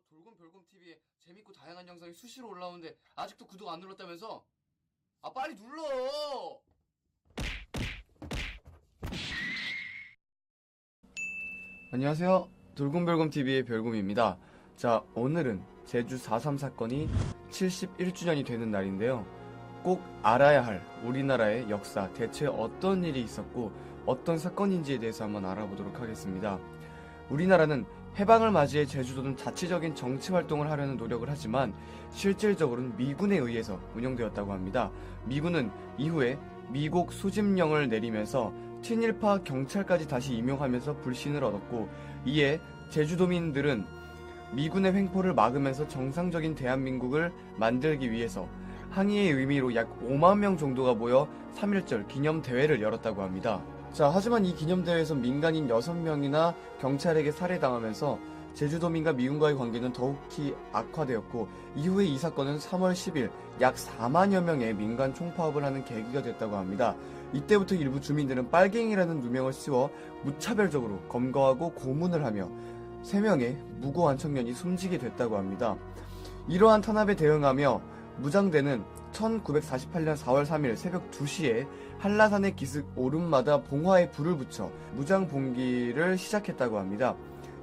돌곰별곰TV에 재밌고 다양한 영상이 수시로 올라오는데 아직도 구독 안 눌렀다면서? 아, 빨리 눌러! 안녕하세요. 돌곰별곰TV의 별곰입니다. 자, 오늘은 제주 4.3 사건이 71주년이 되는 날인데요. 꼭 알아야 할 우리나라의 역사, 대체 어떤 일이 있었고 어떤 사건인지에 대해서 한번 알아보도록 하겠습니다. 우리나라는 해방을 맞이해 제주도는 자치적인 정치 활동을 하려는 노력을 하지만 실질적으로는 미군에 의해서 운영되었다고 합니다. 미군은 이후에 미국 소집령을 내리면서 친일파 경찰까지 다시 임용하면서 불신을 얻었고, 이에 제주도민들은 미군의 횡포를 막으면서 정상적인 대한민국을 만들기 위해서 항의의 의미로 약 5만 명 정도가 모여 3.1절 기념대회를 열었다고 합니다. 자, 하지만 이 기념대회에서 민간인 6명이나 경찰에게 살해당하면서 제주도민과 미군과의 관계는 더욱이 악화되었고, 이후에 이 사건은 3월 10일 약 4만여 명의 민간 총파업을 하는 계기가 됐다고 합니다. 이때부터 일부 주민들은 빨갱이라는 누명을 씌워 무차별적으로 검거하고 고문을 하며 3명의 무고한 청년이 숨지게 됐다고 합니다. 이러한 탄압에 대응하며 무장대는 1948년 4월 3일 새벽 2시에 한라산의 기슭 오름마다 봉화에 불을 붙여 무장 봉기를 시작했다고 합니다.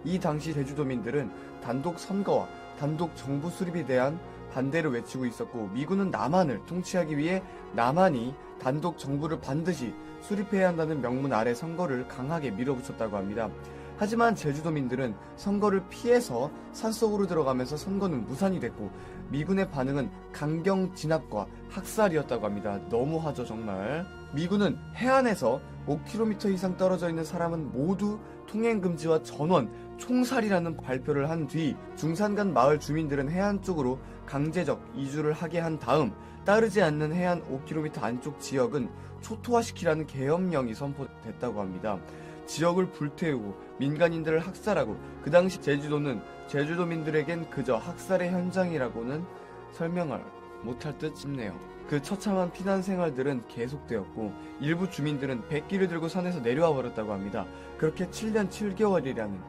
이 당시 제주도민들은 단독 선거와 단독 정부 수립에 대한 반대를 외치고 있었고, 미군은 남한을 통치하기 위해 남한이 단독 정부를 반드시 수립해야 한다는 명문 아래 선거를 강하게 밀어붙였다고 합니다. 하지만 제주도민들은 선거를 피해서 산속으로 들어가면서 선거는 무산이 됐고, 미군의 반응은 강경 진압과 학살이었다고 합니다. 너무하죠, 정말. 미군은 해안에서 5km 이상 떨어져 있는 사람은 모두 통행금지와 전원 총살이라는 발표를 한 뒤 중산간 마을 주민들은 해안 쪽으로 강제적 이주를 하게 한 다음 따르지 않는 해안 5km 안쪽 지역은 초토화시키라는 계엄령이 선포됐다고 합니다. 지역을 불태우고 민간인들을 학살하고, 그 당시 제주도는 제주도민들에겐 그저 학살의 현장이라고는 설명을 못할 듯 싶네요. 그 처참한 피난 생활들은 계속되었고, 일부 주민들은 백기를 들고 산에서 내려와 버렸다고 합니다. 그렇게 7년 7개월이라는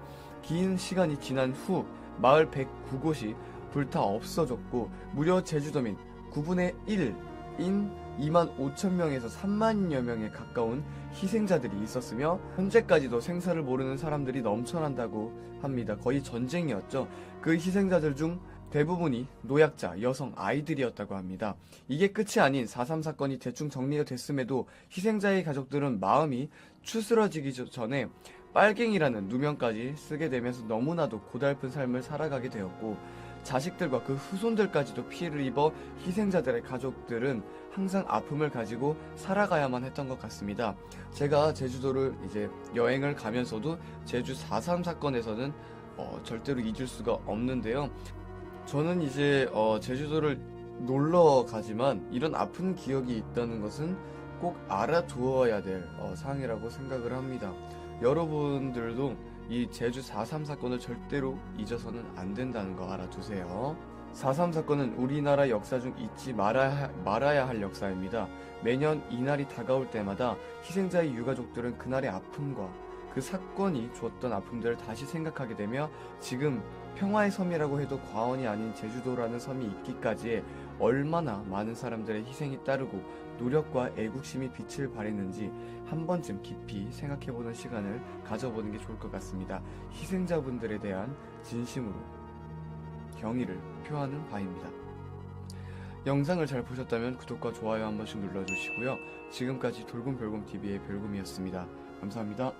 긴 시간이 지난 후 마을 109곳이 불타 없어졌고, 무려 제주도민 9분의 1인 2만 5천 명에서 3만여 명에 가까운 희생자들이 있었으며, 현재까지도 생사를 모르는 사람들이 넘쳐난다고 합니다. 거의 전쟁이었죠. 그 희생자들 중 대부분이 노약자, 여성, 아이들이었다고 합니다. 이게 끝이 아닌 4.3 사건이 대충 정리가 됐음에도 희생자의 가족들은 마음이 추스러지기 전에 빨갱이라는 누명까지 쓰게 되면서 너무나도 고달픈 삶을 살아가게 되었고, 자식들과 그 후손들까지도 피해를 입어 희생자들의 가족들은 항상 아픔을 가지고 살아가야만 했던 것 같습니다. 제가 제주도를 이제 여행을 가면서도 제주 4.3 사건에서는 절대로 잊을 수가 없는데요. 저는 이제 제주도를 놀러 가지만 이런 아픈 기억이 있다는 것은 꼭 알아두어야 될 사항이라고 생각을 합니다. 여러분들도 이 제주 4.3 사건을 절대로 잊어서는 안 된다는 거 알아두세요. 4.3 사건은 우리나라 역사 중 잊지 말아야 할 역사입니다. 매년 이날이 다가올 때마다 희생자의 유가족들은 그날의 아픔과 그 사건이 주었던 아픔들을 다시 생각하게 되며, 지금 평화의 섬이라고 해도 과언이 아닌 제주도라는 섬이 있기까지에 얼마나 많은 사람들의 희생이 따르고 노력과 애국심이 빛을 발했는지 한 번쯤 깊이 생각해보는 시간을 가져보는 게 좋을 것 같습니다. 희생자분들에 대한 진심으로 경의를 표하는 바입니다. 영상을 잘 보셨다면 구독과 좋아요 한 번씩 눌러주시고요. 지금까지 돌곰별곰TV의 별곰이었습니다. 감사합니다.